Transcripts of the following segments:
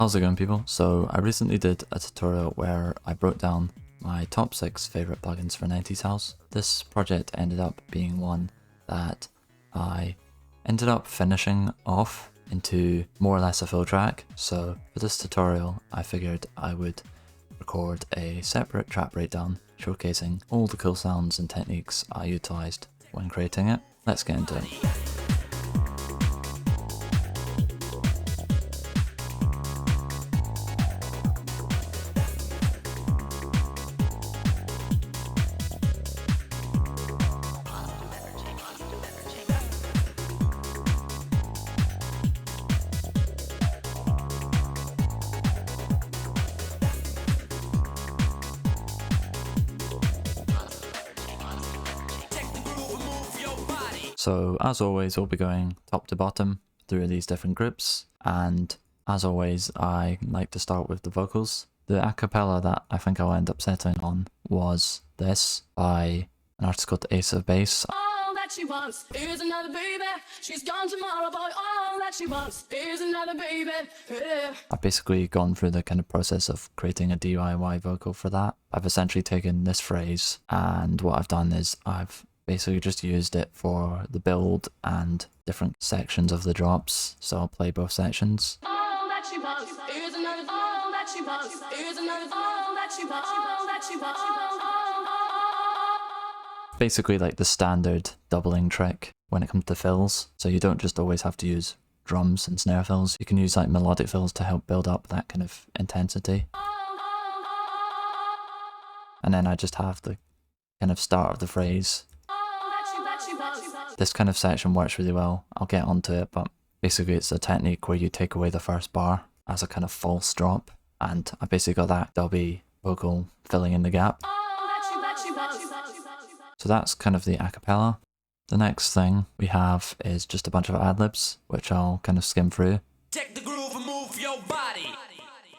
How's it going, people? So I recently did a tutorial where I broke down my top 6 favourite plugins for 90s house. This project ended up being one that I ended up finishing off into more or less a full track. So for this tutorial I figured I would record a separate track breakdown showcasing all the cool sounds and techniques I utilised when creating it. Let's get into it. So as always, we'll be going top to bottom through these different groups, and as always I like to start with the vocals. The acapella that I think I'll end up settling on was this by an artist called Ace of Base. All that she wants is another baby. She's gone tomorrow, boy. All that she wants is another baby. Yeah. I've basically gone through the kind of process of creating a DIY vocal for that. I've essentially taken this phrase, and what I've done is I've basically just used it for the build and different sections of the drops, so I'll play both sections. All that she wants is another. All that she wants is another. All that she wants. All that she wants. Basically like the standard doubling trick when it comes to fills, so you don't just always have to use drums and snare fills, you can use like melodic fills to help build up that kind of intensity. And then I just have the kind of start of the phrase. This kind of section works really well, I'll get onto it, but basically it's a technique where you take away the first bar as a kind of false drop, and I basically got that dubby vocal filling in the gap. So that's kind of the acapella. The next thing we have is just a bunch of ad-libs, which I'll kind of skim through. Take the groove and move your body.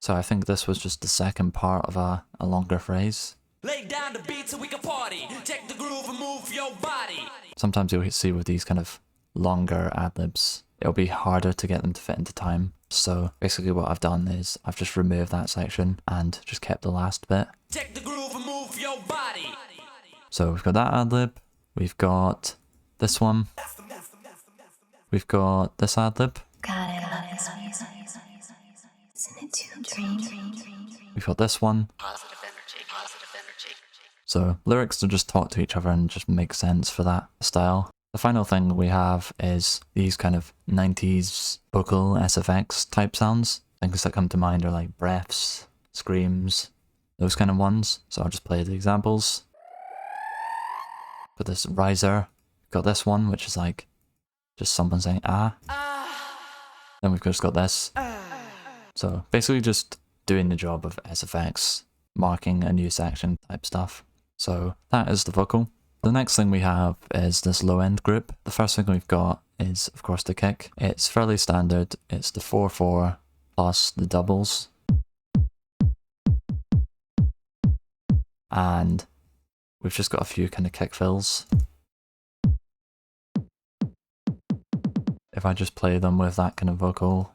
So I think this was just the second part of a longer phrase. Lay down the beat so we can party. Take the groove and move your body. Sometimes you'll see with these kind of longer ad-libs, it'll be harder to get them to fit into time. So basically what I've done is I've just removed that section and just kept the last bit. Take the groove and move your body. So we've got that ad-lib, we've got this one, we've got this ad-lib, God, I love this music. Isn't it too dreamy? we've got this one. Positive energy, positive energy. So lyrics to just talk to each other and just make sense for that style. The final thing we have is these kind of 90s vocal SFX type sounds. Things that come to mind are like breaths, screams, those kind of ones. So I'll just play the examples. Got this riser, got this one which is like just someone saying ah. Then we've just got this. So basically just doing the job of SFX, marking a new section type stuff. So that is the vocal. The next thing we have is this low end group. The first thing we've got is of course the kick. It's fairly standard. It's the 4/4 plus the doubles. And we've just got a few kind of kick fills. If I just play them with that kind of vocal.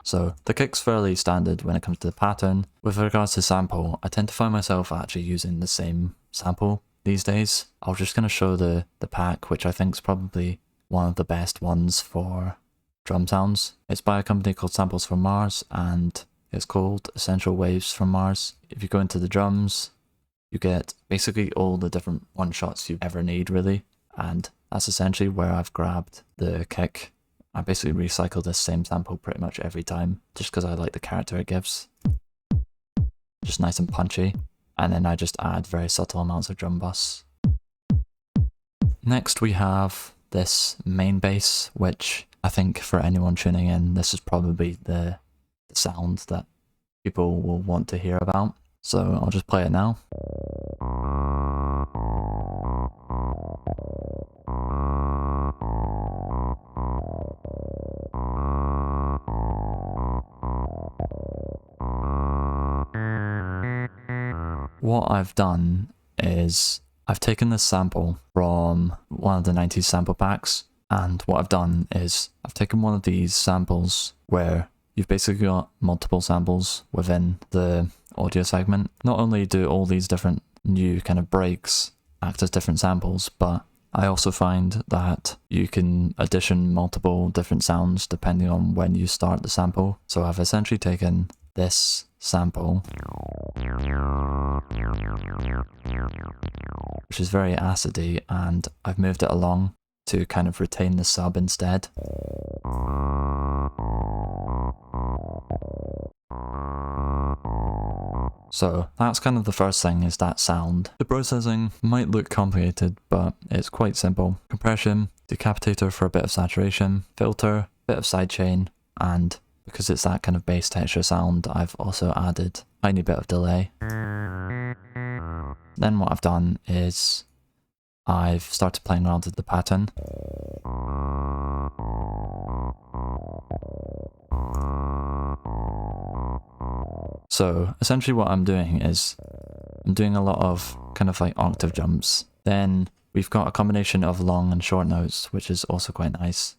So the kick's fairly standard when it comes to the pattern. With regards to sample, I tend to find myself actually using the same sample these days. I was just going to show the pack, which I think is probably one of the best ones for drum sounds. It's by a company called Samples from Mars, and it's called Essential Waves from Mars. If you go into the drums, you get basically all the different one-shots you ever need, really. And that's essentially where I've grabbed the kick. I basically recycle this same sample pretty much every time, just because I like the character it gives. Just nice and punchy. And then I just add very subtle amounts of drum bass. Next we have this main bass, which I think for anyone tuning in, this is probably the sound that people will want to hear about. So I'll just play it now. What I've done is I've taken this sample from one of the 90s sample packs, and what I've done is I've taken one of these samples where you've basically got multiple samples within the audio segment. Not only do all these different new kind of breaks act as different samples, but I also find that you can addition multiple different sounds depending on when you start the sample. So I've essentially taken this sample, which is very acidy, and I've moved it along to kind of retain the sub instead. So that's kind of the first thing, is that sound. The processing might look complicated, but it's quite simple. Compression, decapitator for a bit of saturation, filter, bit of sidechain, and because it's that kind of bass texture sound, I've also added a tiny bit of delay. Then what I've done is I've started playing around with the pattern. So essentially what I'm doing is I'm doing a lot of kind of like octave jumps. Then we've got a combination of long and short notes, which is also quite nice.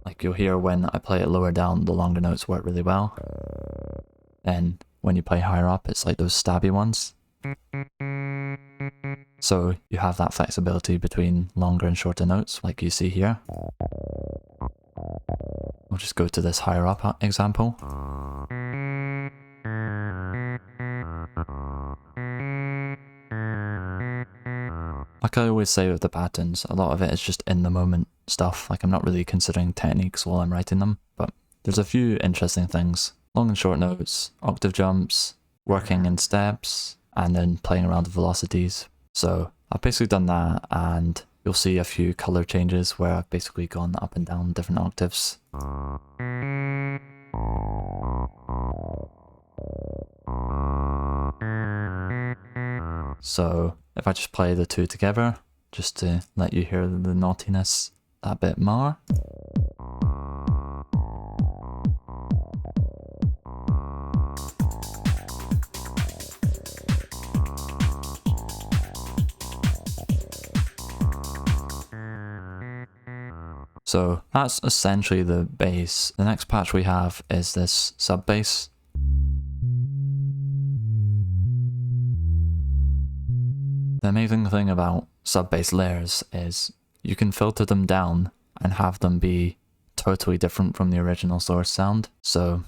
Like you'll hear when I play it lower down, the longer notes work really well. Then when you play higher up, it's like those stabby ones. So you have that flexibility between longer and shorter notes, like you see here. We'll just go to this higher up example. Like I always say with the patterns, a lot of it is just in the moment stuff. Like I'm not really considering techniques while I'm writing them, but there's a few interesting things. Long and short notes, octave jumps, working in steps, and then playing around with velocities. So I've basically done that, and you'll see a few color changes where I've basically gone up and down different octaves. So if I just play the two together, just to let you hear the naughtiness that bit more. So that's essentially the bass. The next patch we have is this sub bass. The amazing thing about sub bass layers is you can filter them down and have them be totally different from the original source sound. So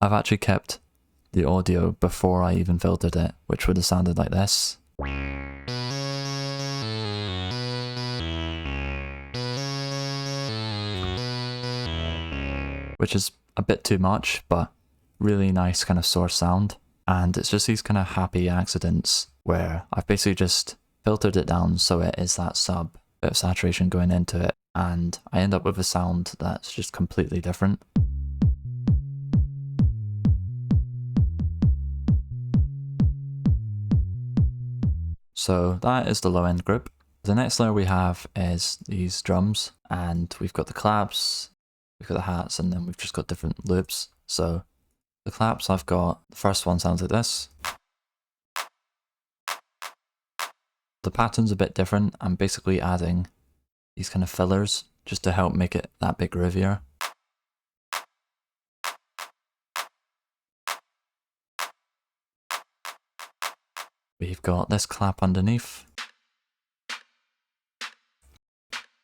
I've actually kept the audio before I even filtered it, which would have sounded like this. Which is a bit too much, but really nice kind of source sound. And it's just these kind of happy accidents where I've basically just filtered it down so it is that sub, bit of saturation going into it, and I end up with a sound that's just completely different. So that is the low end group. The next layer we have is these drums, and we've got the claps, we've got the hats, and then we've just got different loops. So the claps, I've got, the first one sounds like this. The pattern's a bit different. I'm basically adding these kind of fillers just to help make it that bit groovier. We've got this clap underneath,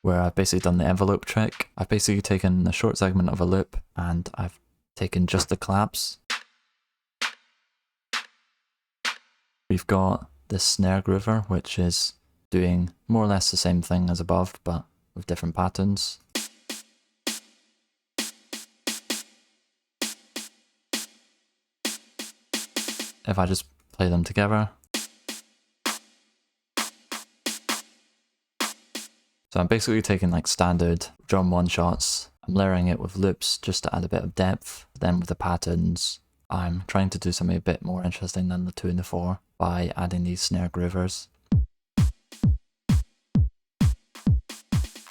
where I've basically done the envelope trick. I've basically taken a short segment of a loop and I've taken just the claps. We've got this snare groover, which is doing more or less the same thing as above, but with different patterns. If I just play them together. So I'm basically taking like standard drum one shots, I'm layering it with loops just to add a bit of depth. Then with the patterns, I'm trying to do something a bit more interesting than the 2 and the 4 by adding these snare groovers.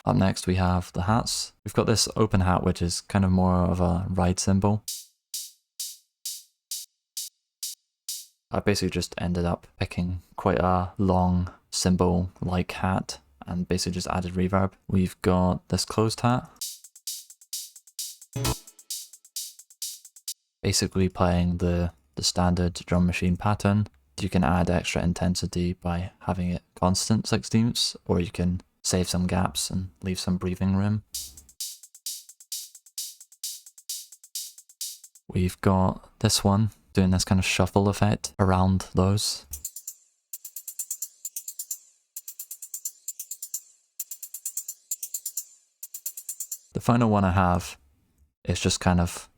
Up next we have the hats. We've got this open hat, which is kind of more of a ride cymbal. I basically just ended up picking quite a long cymbal like hat and basically just added reverb. We've got this closed hat. Basically playing the standard drum machine pattern. You can add extra intensity by having it constant 16ths, or you can save some gaps and leave some breathing room. We've got this one doing this kind of shuffle effect around those. The final one I have is just kind of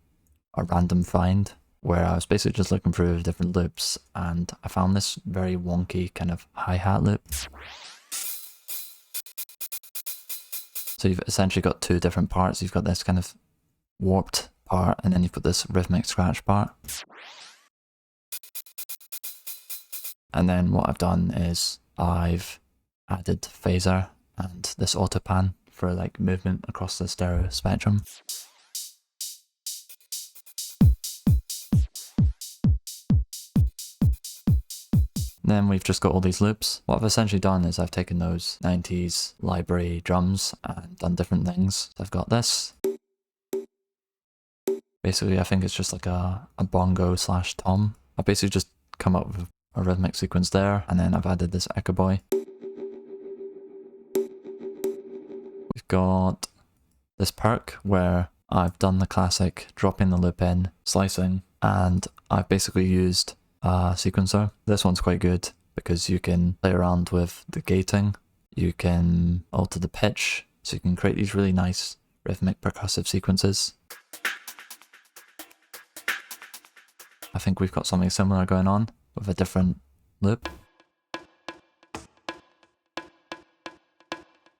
a random find, where I was basically just looking through different loops and I found this very wonky kind of hi-hat loop. So you've essentially got two different parts. You've got this kind of warped part and then you've got this rhythmic scratch part. And then what I've done is I've added phaser and this auto pan for like movement across the stereo spectrum. Then we've just got all these loops. What I've essentially done is I've taken those 90s library drums and done different things. So I've got this. Basically, I think it's just like a bongo slash tom. I've basically just come up with a rhythmic sequence there, and then I've added this echo boy. We've got this perk where I've done the classic dropping the loop in, slicing, and I've basically used a sequencer. This one's quite good because you can play around with the gating, you can alter the pitch, so you can create these really nice rhythmic percussive sequences. I think we've got something similar going on with a different loop.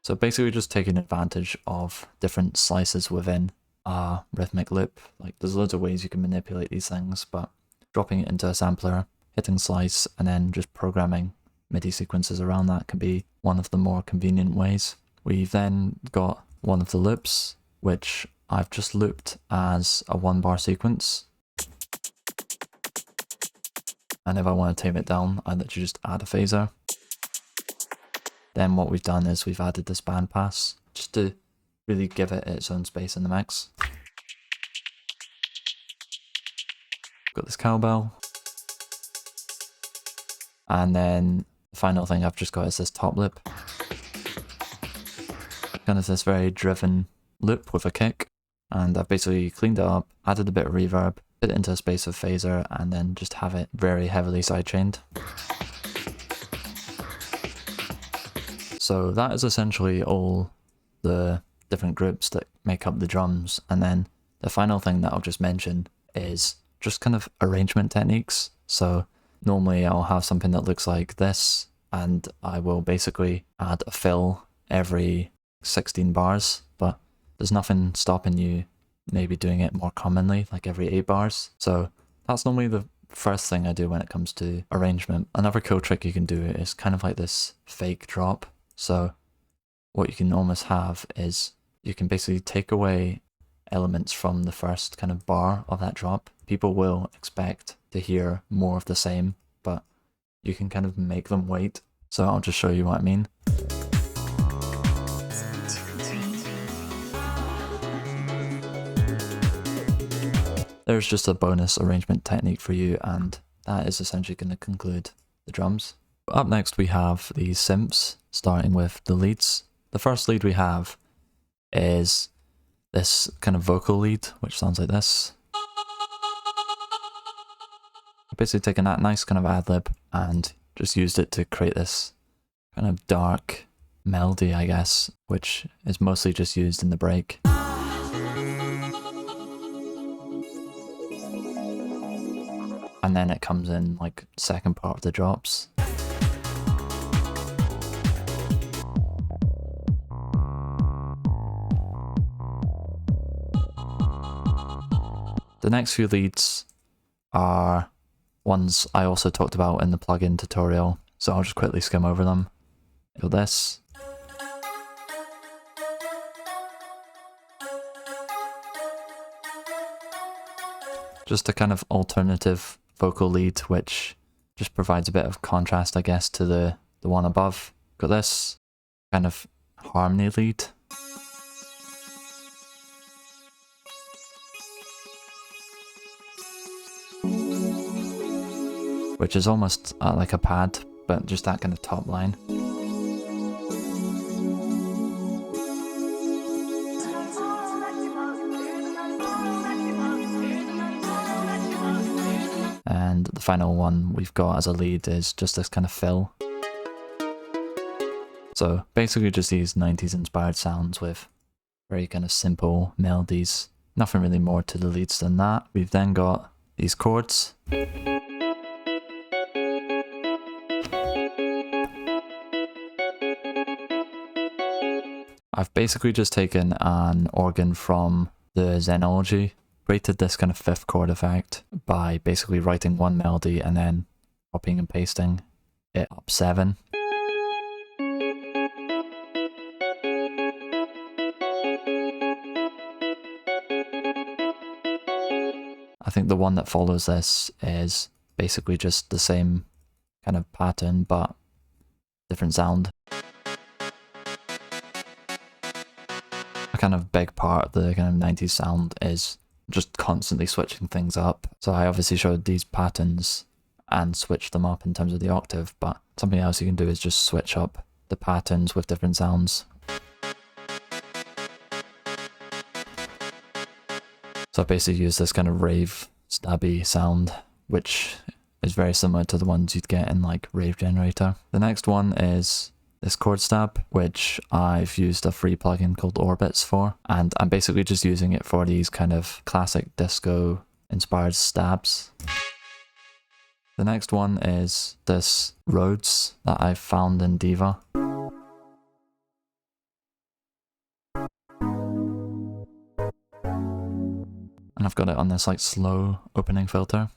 So basically just taking advantage of different slices within a rhythmic loop. Like there's loads of ways you can manipulate these things, but dropping it into a sampler, hitting slice, and then just programming MIDI sequences around that can be one of the more convenient ways. We've then got one of the loops, which I've just looped as a 1-bar sequence. And if I want to tame it down, I literally just add a phaser. Then what we've done is we've added this bandpass, just to really give it its own space in the mix. Got this cowbell. And then the final thing I've just got is this top lip. Kind of this very driven loop with a kick. And I've basically cleaned it up, added a bit of reverb, put it into a space of phaser, and then just have it very heavily sidechained. So that is essentially all the different groups that make up the drums. And then the final thing that I'll just mention is just kind of arrangement techniques. So normally I'll have something that looks like this, and I will basically add a fill every 16 bars, but there's nothing stopping you maybe doing it more commonly, like every 8 bars. So that's normally the first thing I do when it comes to arrangement. Another cool trick you can do is kind of like this fake drop. So what you can almost have is you can basically take away elements from the first kind of bar of that drop. People will expect to hear more of the same, but you can kind of make them wait. So I'll just show you what I mean. There's just a bonus arrangement technique for you, and that is essentially going to conclude the drums. Up next we have the synths, starting with the leads. The first lead we have is this kind of vocal lead, which sounds like this. Basically taken that nice kind of ad-lib and just used it to create this kind of dark melody, I guess, which is mostly just used in the break. And then it comes in like second part of the drops. The next few leads are ones I also talked about in the plugin tutorial, so I'll just quickly skim over them. Got this. Just a kind of alternative vocal lead, which just provides a bit of contrast, I guess, to the one above. Got this kind of harmony lead. Which is almost like a pad, but just that kind of top line. And the final one we've got as a lead is just this kind of fill. So basically just these 90s inspired sounds with very kind of simple melodies. Nothing really more to the leads than that. We've then got these chords. I've basically just taken an organ from the Xenology, created this kind of fifth chord effect by basically writing one melody and then copying and pasting it up 7. I think the one that follows this is basically just the same kind of pattern but different sound. A kind of big part of the kind of 90s sound is just constantly switching things up. So I obviously showed these patterns and switched them up in terms of the octave, but something else you can do is just switch up the patterns with different sounds. So I basically use this kind of rave stabby sound, which is very similar to the ones you'd get in like Rave Generator. The next one is this chord stab, which I've used a free plugin called Orbits for, and I'm basically just using it for these kind of classic disco inspired stabs. The next one is this Rhodes that I found in Diva. And I've got it on this like slow opening filter.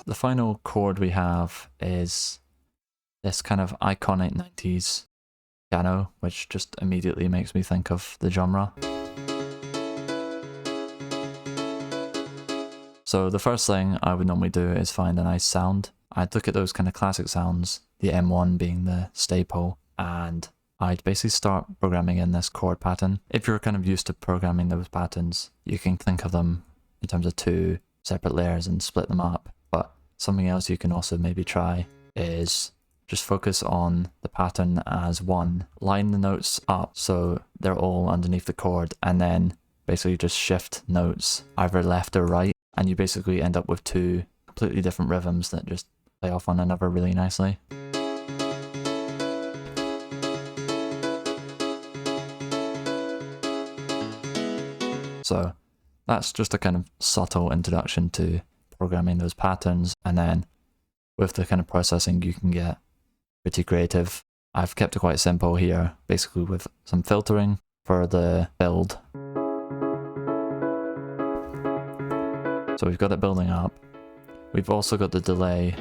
The final chord we have is this kind of iconic 90s piano, which just immediately makes me think of the genre. So the first thing I would normally do is find a nice sound. I'd look at those kind of classic sounds, the M1 being the staple, and I'd basically start programming in this chord pattern. If you're kind of used to programming those patterns, you can think of them in terms of 2 separate layers and split them up. But something else you can also maybe try is just focus on the pattern as one. Line the notes up so they're all underneath the chord, and then basically just shift notes either left or right, and you basically end up with 2 completely different rhythms that just play off one another really nicely. So that's just a kind of subtle introduction to programming those patterns, and then with the kind of processing you can get pretty creative. I've kept it quite simple here, basically with some filtering for the build. So we've got it building up. We've also got the delay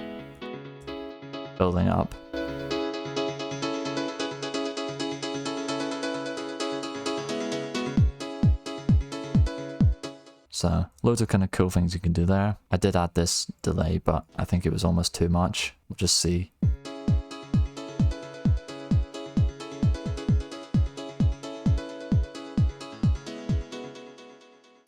building up. So loads of kind of cool things you can do there. I did add this delay, but I think it was almost too much. We'll just see.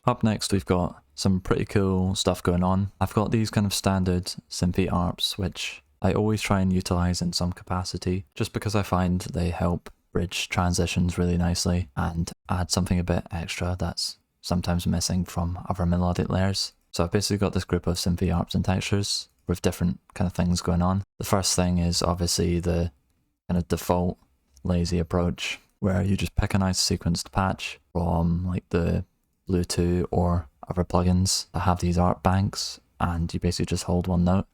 Up next we've got some pretty cool stuff going on. I've got these kind of standard synthy ARPs, which I always try and utilize in some capacity, just because I find they help bridge transitions really nicely and add something a bit extra that's sometimes missing from other melodic layers. So I've basically got this group of synthy ARPs and textures with different kind of things going on. The first thing is obviously the kind of default lazy approach, where you just pick a nice sequenced patch from like the Bluetooth or other plugins that have these ARP banks, and you basically just hold one note.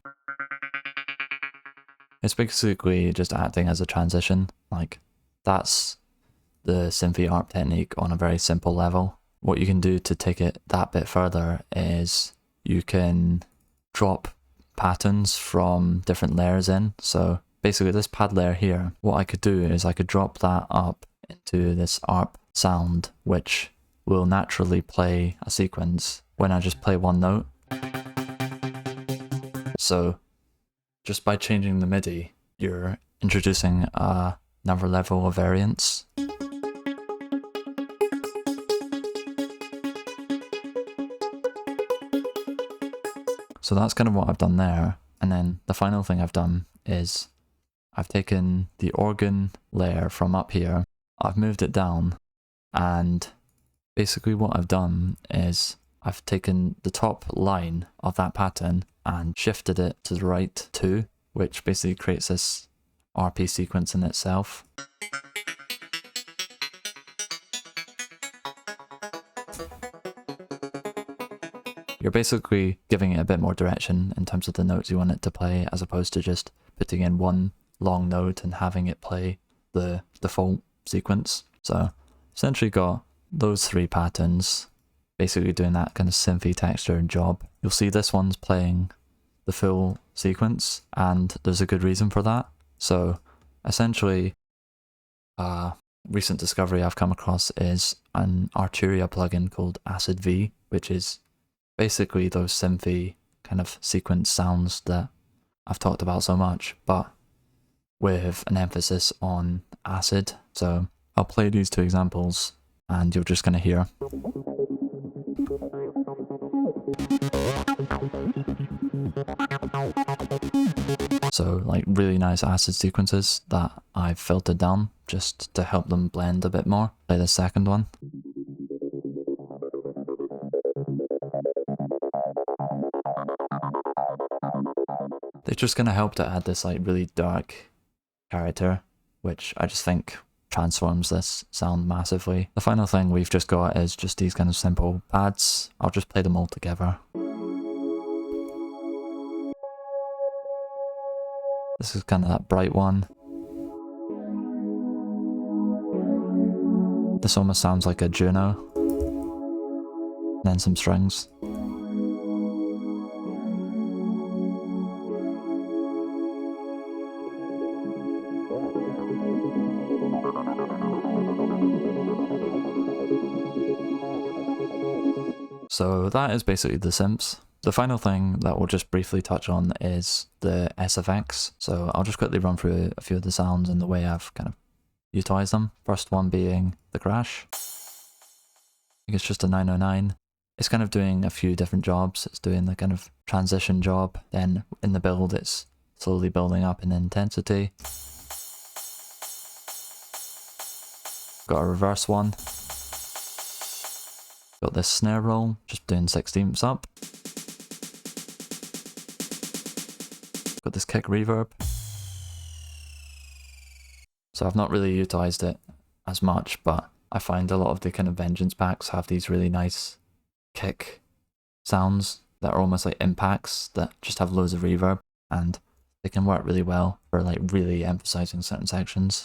It's basically just acting as a transition. Like, that's the synthy ARP technique on a very simple level. What you can do to take it that bit further is you can drop patterns from different layers in. So basically this pad layer here, what I could do is I could drop that up into this ARP sound, which will naturally play a sequence when I just play one note. So just by changing the MIDI, you're introducing another level of variance. So that's kind of what I've done there. And then the final thing I've done is I've taken the organ layer from up here, I've moved it down, and basically what I've done is I've taken the top line of that pattern and shifted it to the right too, which basically creates this RP sequence in itself. You're basically giving it a bit more direction in terms of the notes you want it to play, as opposed to just putting in one long note and having it play the default sequence. So essentially got those three patterns, basically doing that kind of synthy texture job. You'll see this one's playing the full sequence, and there's a good reason for that. So essentially, recent discovery I've come across is an Arturia plugin called Acid V, which is basically those synthy kind of sequence sounds that I've talked about so much, but with an emphasis on acid. So I'll play these two examples and you're just going to hear. So like really nice acid sequences that I've filtered down just to help them blend a bit more. Play the second one. They're just going to help to add this like really dark character, which I just think transforms this sound massively. The final thing we've just got is just these kind of simple pads. I'll just play them all together. This is kind of that bright one. This almost sounds like a Juno. And then some strings. So that is basically the synths. The final thing that we'll just briefly touch on is the SFX. So I'll just quickly run through a few of the sounds and the way I've kind of utilized them. First one being the crash. I think it's just a 909. It's kind of doing a few different jobs. It's doing the kind of transition job. Then in the build, it's slowly building up in intensity. Got a reverse one. Got this snare roll, just doing 16ths up. Got this kick reverb. So I've not really utilized it as much, but I find a lot of the kind of Vengeance packs have these really nice kick sounds that are almost like impacts that just have loads of reverb, and they can work really well for like really emphasizing certain sections.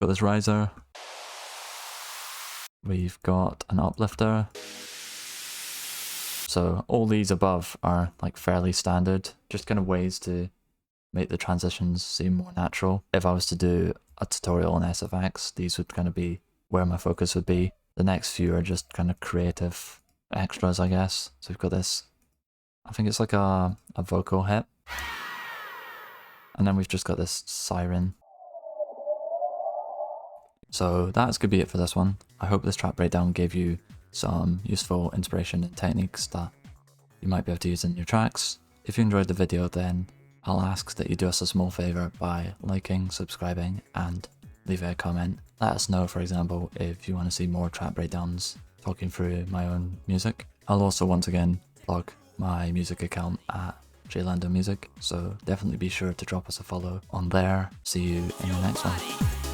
Got this riser. We've got an uplifter. So all these above are like fairly standard, just kind of ways to make the transitions seem more natural. If I was to do a tutorial on SFX, these would kind of be where my focus would be. The next few are just kind of creative extras, I guess. So we've got this, I think it's like a vocal hit. And then we've just got this siren. So that's going to be it for this one. I hope this track breakdown gave you some useful inspiration and techniques that you might be able to use in your tracks. If you enjoyed the video, then I'll ask that you do us a small favour by liking, subscribing and leaving a comment. Let us know, for example, if you want to see more track breakdowns talking through my own music. I'll also once again plug my music account at JLando Music, so definitely be sure to drop us a follow on there. See you in the next one.